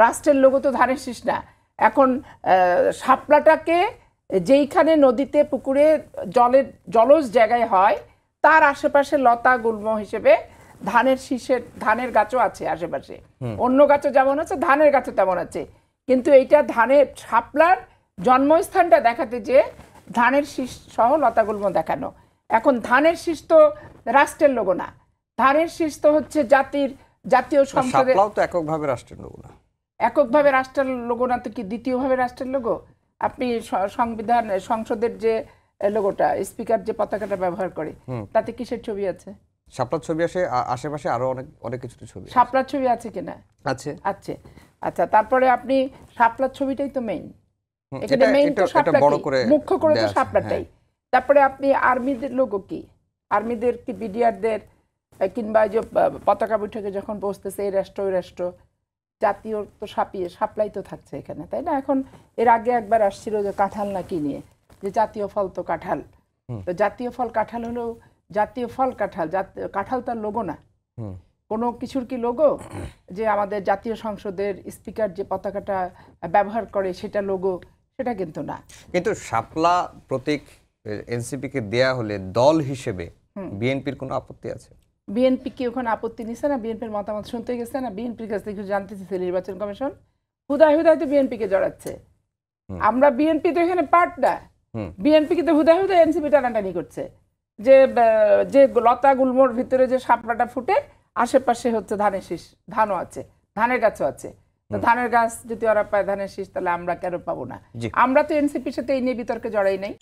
রাষ্ট্রের লোগো তো ধানের শীষ না। এখন শাপলাটাকে যেইখানে নদীতে পুকুরে জলজ জায়গায় হয় তার আশেপাশে লতা গুল্ম হিসেবে ধানের শীষের ধানের গাছও আছে আশেপাশে, অন্য গাছও যেমন আছে ধানের গাছও তেমন আছে, কিন্তু এইটা ধানের শাপলার জন্মস্থানটা দেখাতে যে ধানের শীষ সহ লতাগুল্ম দেখানো। এখন ধানের শীষ তো রাষ্ট্রের লোগো না, ধানের শীষ তো হচ্ছে জাতীয় সংসদে এককভাবে রাষ্ট্রের লোগো না, এককভাবে রাষ্ট্রের লোগো না তো কি দ্বিতীয়ভাবে রাষ্ট্রের লোগো? আপনি সংসদের যে লোগোটা স্পিকার যে পতাকাটা ব্যবহার করে তাতে কিসের ছবি আছে? শাপলার ছবি আছে, আশেপাশে আরো অনেক কিছু ছবি। শাপলার ছবি আছে কিনা? আছে। আচ্ছা, তারপরে আপনি শাপলার ছবিটাই তো মেইন, এখানে মেইন তো শাপলাটাই, মুখ্য করে তো শাপলাটাই। তারপরে আপনি আর্মিদের লোগো কি? আর্মিদের কি বিডিআরদের কিংবা যে পতাকা বৈঠকে যখন বসতেছে এই রাষ্ট্র ওই রাষ্ট্র, জাতীয় তো শাপলাই তো থাকছে এখানে, তাই না? এখন এর আগে একবার আসছিল যে কাঁঠাল নাকি নিয়ে, যে জাতীয় ফল তো কাঁঠাল, তো জাতীয় ফল কাঁঠাল হলেও জাতীয় ফল কাঁঠাল, কাঁঠাল তার লোগো না, কোনো কিছুর কি লোগো? যে আমাদের জাতীয় সংসদের স্পিকার যে পতাকাটা ব্যবহার করে সেটা লোগো, সেটা কিন্তু না। কিন্তু শাপলা প্রতীক এনসিপি কে দেয়া হলে দল হিসেবে বিএনপির কোনো আপত্তি আছে? বিএনপি কি ওখানে আপত্তি নিছে না? বিএনপির মতামত শুনতে গেছে না? বিএনপির কাছ থেকে জানতে চেয়েছে নির্বাচন কমিশন, হুদায় তো বিএনপি কে জড়াচ্ছে। আমরা বিএনপি তো এখানে পার্ট না, বিএনপি কিন্তু হুদায় এনসিপি টানাটানি করছে যে লতা গুল্মোর ভিতরে যে শাপলাটা ফুটে আশেপাশে হচ্ছে ধানের শীষ, ধানও আছে, ধানের গাছও আছে, তো ধানের গাছ যদি ওরা পায় ধানের শীষ, তাহলে আমরা কেন পাবো না? আমরা তো এনসিপির সাথে এই নিয়ে বিতর্কে জড়াই নাই।